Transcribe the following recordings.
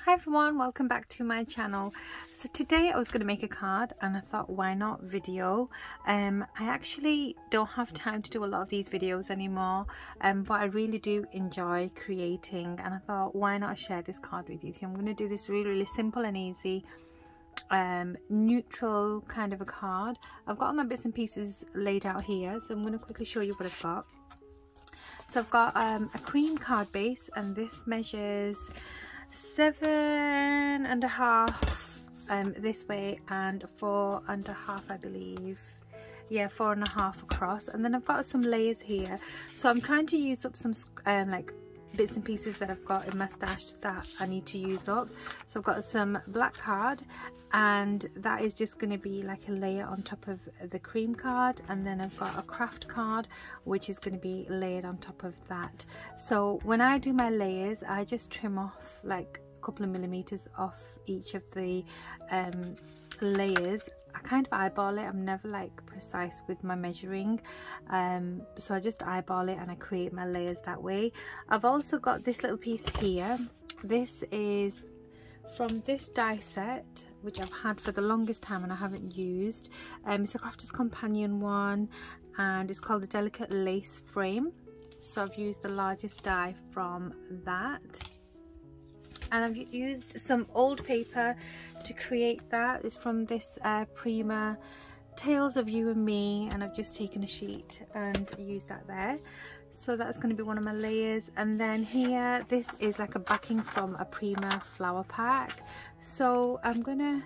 Hi everyone, welcome back to my channel. So today I was going to make a card and I thought, why not video? I actually don't have time to do a lot of these videos anymore, but I really do enjoy creating, and I thought, why not share this card with you? So I'm going to do this really simple and easy neutral kind of a card. I've got all my bits and pieces laid out here, so I'm going to quickly show you what I've got. So I've got a cream card base, and this measures 7.5 this way and 4.5, I believe. Yeah, 4.5 across. And then I've got some layers here, so I'm trying to use up some like bits and pieces that I've got in my stash that I need to use up. So I've got some black card, and that is just going to be like a layer on top of the cream card, and then I've got a craft card which is going to be layered on top of that. So when I do my layers, I just trim off like a couple of millimeters off each of the layers. I kind of eyeball it. I'm never like precise with my measuring, so I just eyeball it and I create my layers that way. I've also got this little piece here. This is from this die set which I've had for the longest time and I haven't used. It's a Crafter's Companion one, and it's called the Delicate Lace Frame. So I've used the largest die from that, and I've used some old paper to create that. It's from this Prima Tales of You and Me, and I've just taken a sheet and used that there. So that's going to be one of my layers. And then here, this is like a backing from a Prima flower pack. So I'm going to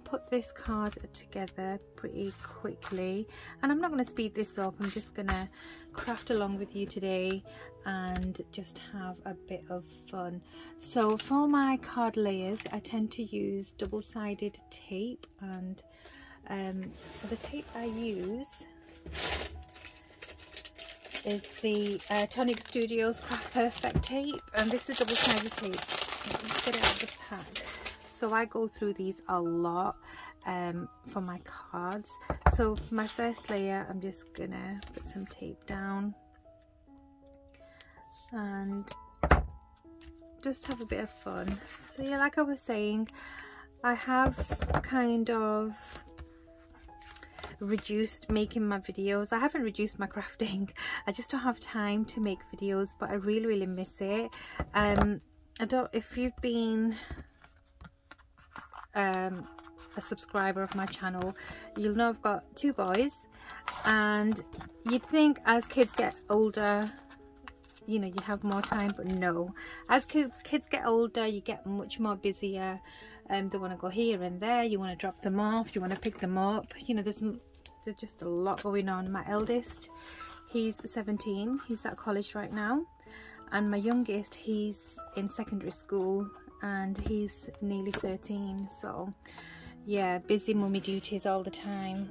put this card together pretty quickly, and I'm not going to speed this up. I'm just going to craft along with you today and just have a bit of fun. So for my card layers, I tend to use double-sided tape, and the tape I use is the TONIC Studios Craft Perfect tape, and this is double-sided tape. Let's get it out of the pack. So I go through these a lot for my cards. So for my first layer, I'm just gonna put some tape down and just have a bit of fun. So yeah, like I was saying, I have kind of reduced making my videos. I haven't reduced my crafting, I just don't have time to make videos, but I really miss it. If you've been a subscriber of my channel, you'll know I've got 2 boys, and you'd think as kids get older, you know, you have more time, but no. As kids get older, you get much more busier. They want to go here and there, you want to drop them off, you want to pick them up, you know, there's just a lot going on. My eldest, he's 17, he's at college right now, and my youngest, he's in secondary school and he's nearly 13. So yeah, busy mummy duties all the time.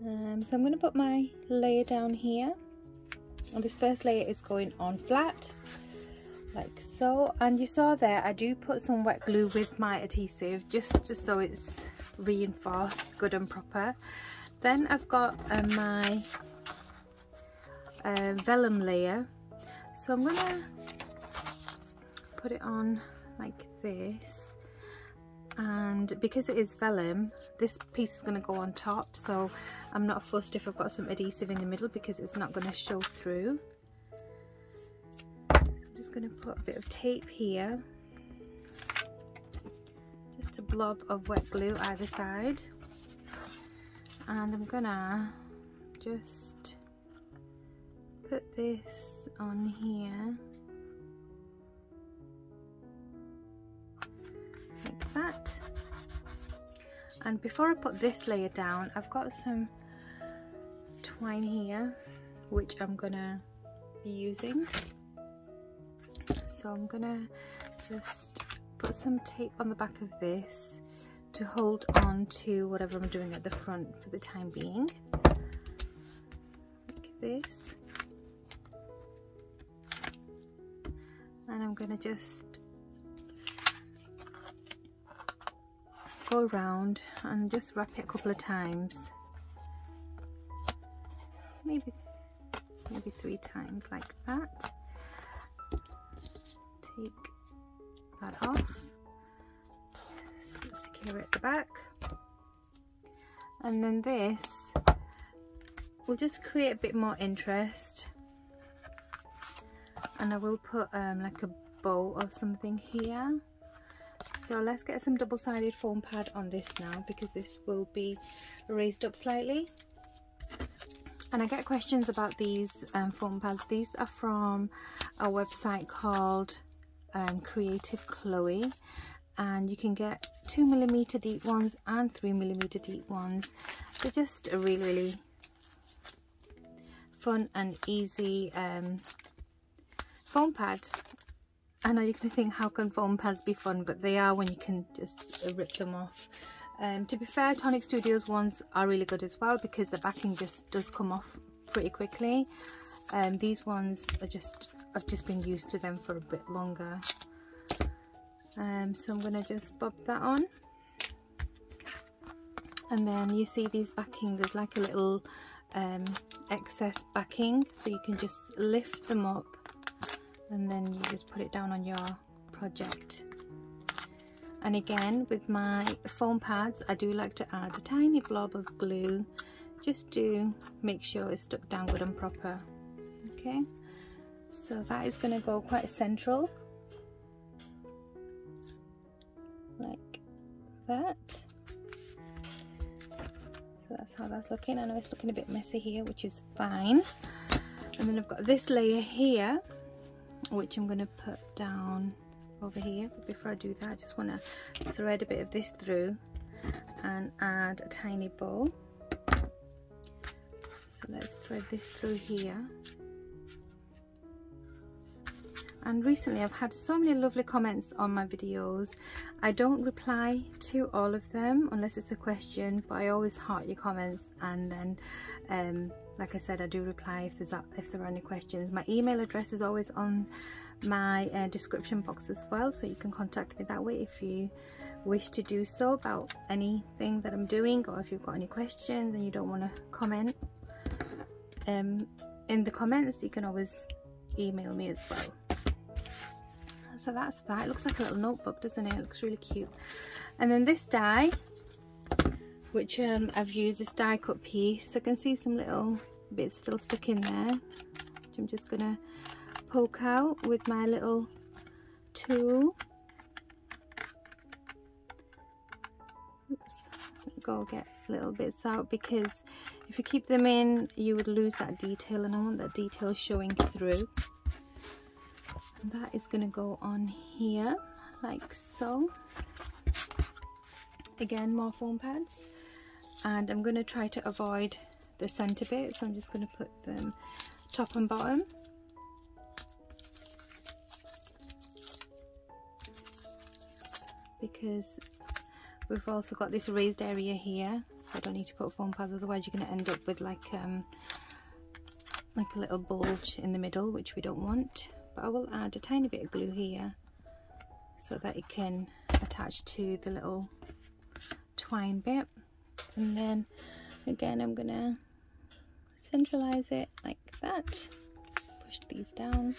So I'm going to put my layer down here, and this first layer is going on flat like so. And you saw there, I do put some wet glue with my adhesive just so it's reinforced good and proper. Then I've got my vellum layer, so I'm gonna put it on like this, and because it is vellum, this piece is going to go on top, so I'm not fussed if I've got some adhesive in the middle because it's not going to show through. I'm just going to put a bit of tape here, just a blob of wet glue either side, and I'm gonna just put this on here like that. And before I put this layer down, I've got some twine here which I'm gonna be using. So I'm gonna just put some tape on the back of this to hold on to whatever I'm doing at the front for the time being, like this. And I'm gonna just go around and just wrap it a couple of times, maybe 3 times like that. Take that off, secure it at the back, and then this will just create a bit more interest, and I will put like a bow or something here. So let's get some double-sided foam pad on this now, because this will be raised up slightly. And I get questions about these foam pads. These are from a website called Creative Chloe, and you can get 2mm deep ones and 3mm deep ones. They're just a really fun and easy foam pad. I know you're going to think, how can foam pads be fun? But they are when you can just rip them off. To be fair, Tonic Studios ones are really good as well, because the backing just does come off pretty quickly. These ones are I've just been used to them for a bit longer. So I'm going to just bob that on. And then you see these backing, there's like a little excess backing, so you can just lift them up and then you just put it down on your project. And again, with my foam pads, I do like to add a tiny blob of glue just to make sure it's stuck down good and proper. Okay, so that is going to go quite central, like that. So that's how that's looking. I know it's looking a bit messy here, which is fine. And then I've got this layer here, which I'm going to put down over here. But before I do that, I just want to thread a bit of this through and add a tiny bow. So let's thread this through here. And recently I've had so many lovely comments on my videos. I don't reply to all of them unless it's a question, but I always heart your comments, and then like I said, I do reply if there are any questions. My email address is always on my description box as well, so you can contact me that way if you wish to do so about anything that I'm doing, or if you've got any questions and you don't want to comment in the comments, you can always email me as well. So that's that. It looks like a little notebook, doesn't it? It looks really cute. And then this die, which I've used this die cut piece. I can see some little bits still stuck in there, which I'm just gonna poke out with my little tool. Oops, go get little bits out, because if you keep them in, you would lose that detail, and I want that detail showing through. And that is going to go on here like so. Again, more foam pads, and I'm going to try to avoid the center bit, so I'm just going to put them top and bottom. Because we've also got this raised area here, so I don't need to put foam pads, otherwise you're going to end up with like a little bulge in the middle, which we don't want. But I will add a tiny bit of glue here so that it can attach to the little twine bit. And then again, I'm going to centralize it like that, push these down.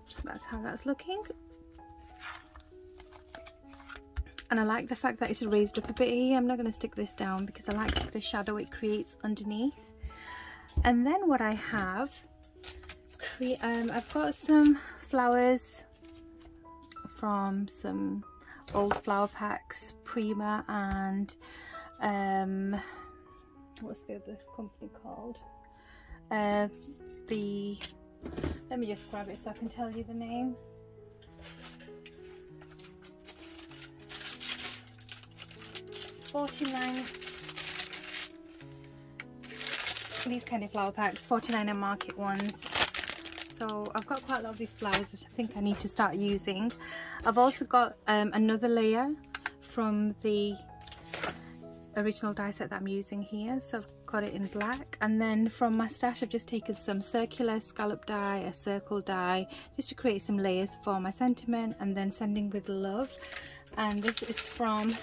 So that's how that's looking. And I like the fact that it's raised up a bit here. I'm not going to stick this down because I like the shadow it creates underneath. And then what I have, I've got some flowers from some old flower packs, Prima, and what's the other company called? Let me just grab it so I can tell you the name. These kind of flower packs, 49 and market ones. So I've got quite a lot of these flowers that I think I need to start using. I've also got another layer from the original die set that I'm using here, so I've got it in black. And then from my stash, I've just taken some circular scallop die, a circle die, just to create some layers for my sentiment, and then Sending with Love. And this is from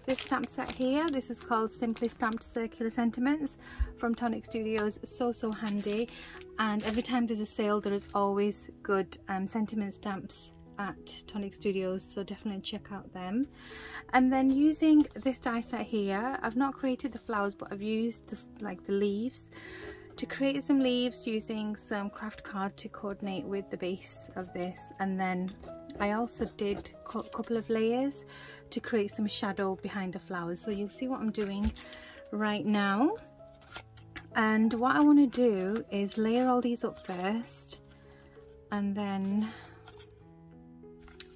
this stamp set here. This is called Simply Stamped Circular Sentiments from Tonic Studios. So handy, and every time there's a sale, there is always good sentiment stamps at Tonic Studios, so definitely check out them. And then using this die set here, I've not created the flowers, but I've used the leaves to create some leaves using some craft card to coordinate with the base of this. And then I also did a couple of layers to create some shadow behind the flowers, so you'll see what I'm doing right now. And what I want to do is layer all these up first, and then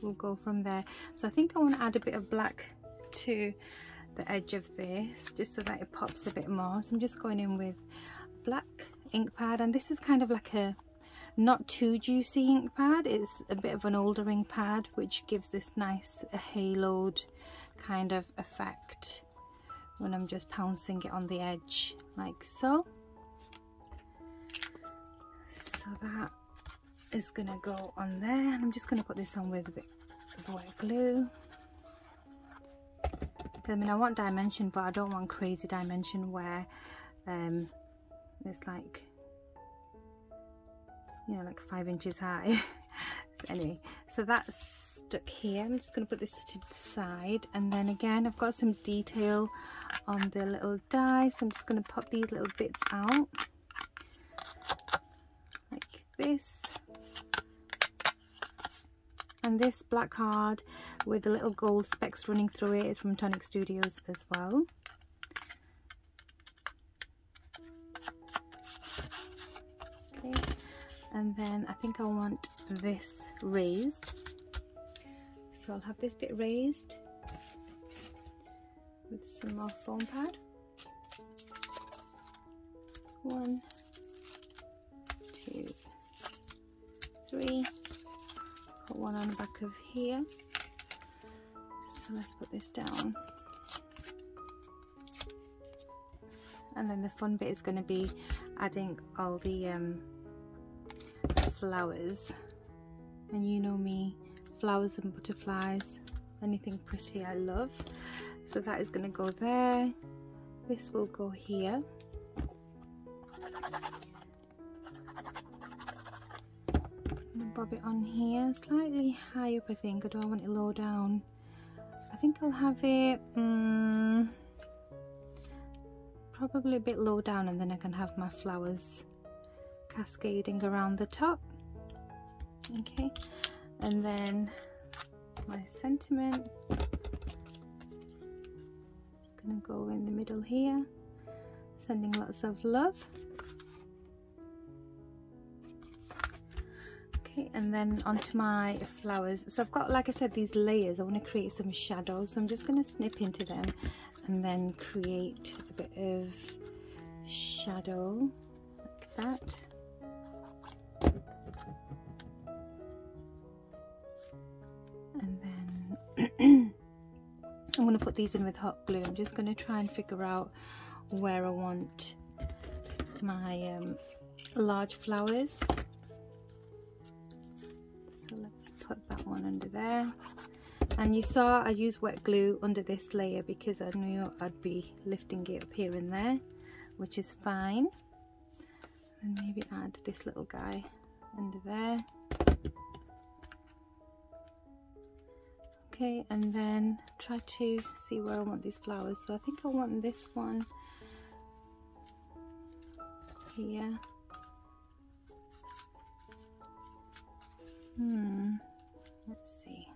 we'll go from there. So I think I want to add a bit of black to the edge of this, just so that it pops a bit more. So I'm just going in with black ink pad, and this is kind of like a not too juicy ink pad. It's a bit of an older ink pad, which gives this nice haloed kind of effect when I'm just pouncing it on the edge like so. So that is gonna go on there, and I'm just gonna put this on with a bit of white glue. I mean, I want dimension, but I don't want crazy dimension where it's like, you know, like 5 inches high. Anyway, so that's stuck here. I'm just going to put this to the side, and then again I've got some detail on the little die, so I'm just going to pop these little bits out like this. And this black card with the little gold specks running through it is from Tonic Studios as well. Okay, and then I think I want this raised, so I'll have this bit raised with some more foam pad. 1, 2, 3. Put one on the back of here. So let's put this down. And then the fun bit is going to be adding all the flowers. And you know me, flowers and butterflies, anything pretty I love. So that is going to go there. This will go here. Bob it on here, slightly high up I think, or do I want it low down? I think I'll have it probably a bit low down, and then I can have my flowers cascading around the top. Okay, and then my sentiment is gonna go in the middle here, sending lots of love. Okay, and then onto my flowers. So I've got, like I said, these layers. I want to create some shadows, so I'm just going to snip into them and then create a bit of shadow like that. And then I'm going to put these in with hot glue. I'm just going to try and figure out where I want my large flowers. So let's put that one under there. And you saw I used wet glue under this layer because I knew I'd be lifting it up here and there, which is fine. And maybe add this little guy under there. Okay, and then try to see where I want these flowers. So I think I want this one here. Let's see.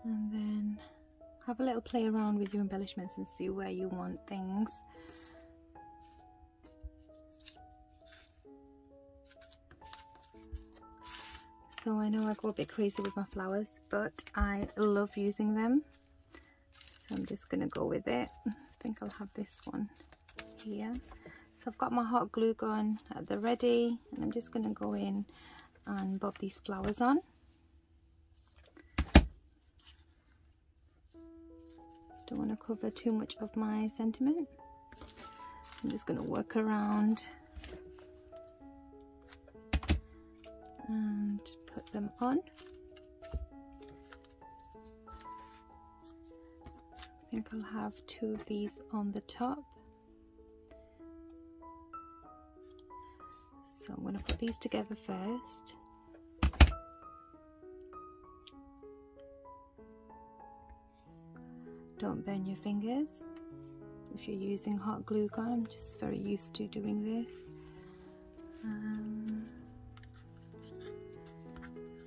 And then have a little play around with your embellishments and see where you want things. So I know I go a bit crazy with my flowers, but I love using them. So I'm just going to go with it. I think I'll have this one here. So I've got my hot glue gun at the ready, and I'm just going to go in and bob these flowers on. Don't want to cover too much of my sentiment. I'm just going to work around and put them on. I think I'll have 2 of these on the top. So I'm going to put these together first. Don't burn your fingers if you're using hot glue gun. I'm just very used to doing this.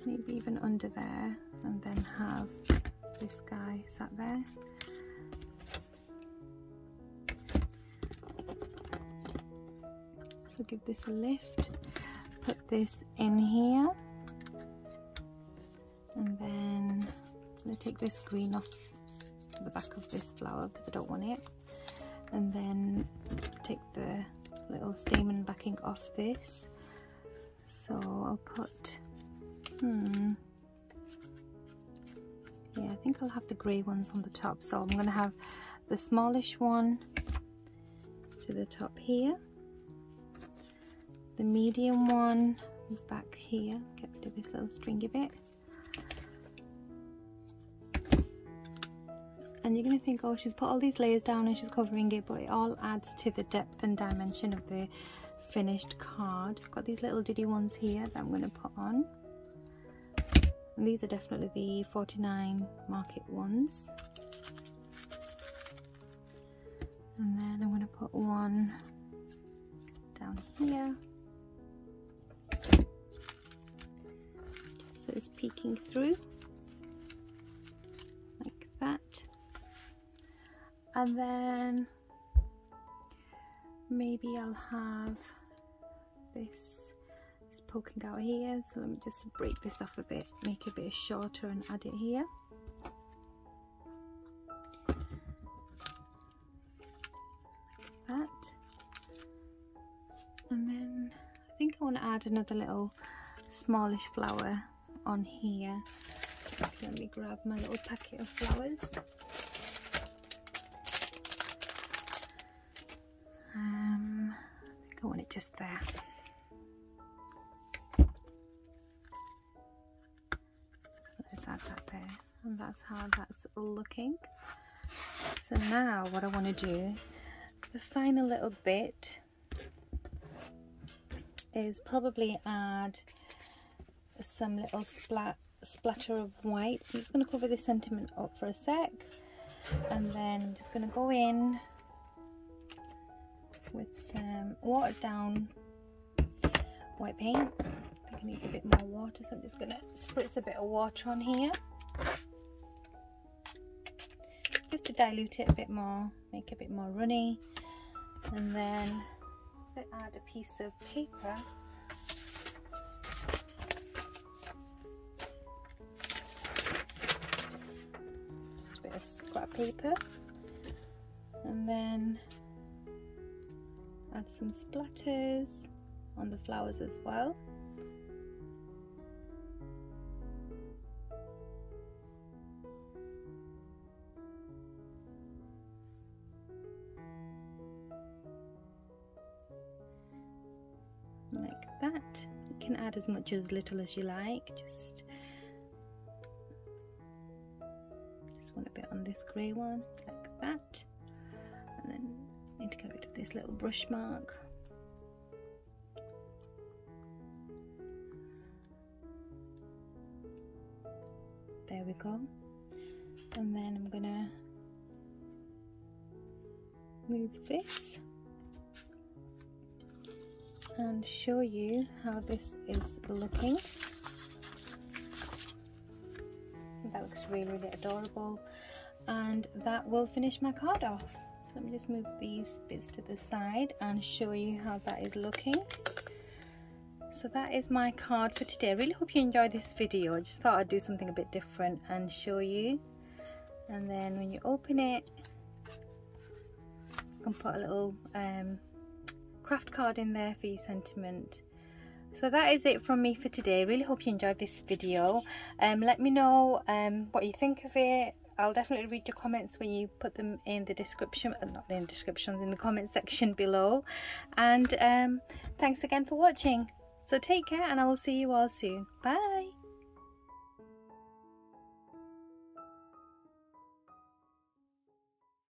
Maybe even under there, and then have this guy sat there. So give this a lift, put this in here, and then I'm going to take this green off the back of this flower because I don't want it, and then take the little stamen backing off this. So I'll put yeah, I think I'll have the grey ones on the top. So I'm going to have the smallish one to the top here, the medium one back here, get rid of this little stringy bit. And you're going to think, oh, she's put all these layers down and she's covering it, but it all adds to the depth and dimension of the finished card. I've got these little diddy ones here that I'm going to put on. And these are definitely the 49 market ones. And then I'm going to put one down here. So it's peeking through like that. And then maybe I'll have this poking out here, so let me just break this off a bit, make it a bit shorter and add it here. Like that. And then I think I want to add another little smallish flower on here. Let me grab my little packet of flowers. I think I want it just there. Add that there, and that's how that's looking. So now what I want to do, the final little bit, is probably add some little splatter of white. So I'm just going to cover this sentiment up for a sec, and then I'm just going to go in with some watered down white paint. I think it needs a bit more water, so I'm just going to spritz a bit of water on here just to dilute it a bit more, make it a bit more runny. And then add a piece of paper, just a bit of scrap paper, and then add some splatters on the flowers as well. Like that. You can add as much or as little as you like. Just want a bit on this grey one, like that. And then I need to get rid of this little brush mark. There we go. And then I'm gonna move this and show you how this is looking. That looks really, really adorable, and that will finish my card off. So let me just move these bits to the side and show you how that is looking. So that is my card for today. I really hope you enjoyed this video. I just thought I'd do something a bit different and show you. And then when you open it, you can put a little craft card in there for your sentiment. So that is it from me for today. Really hope you enjoyed this video. Let me know what you think of it. I'll definitely read your comments when you put them in the description, not in the description, in the comment section below. And thanks again for watching. So take care, and I will see you all soon. Bye.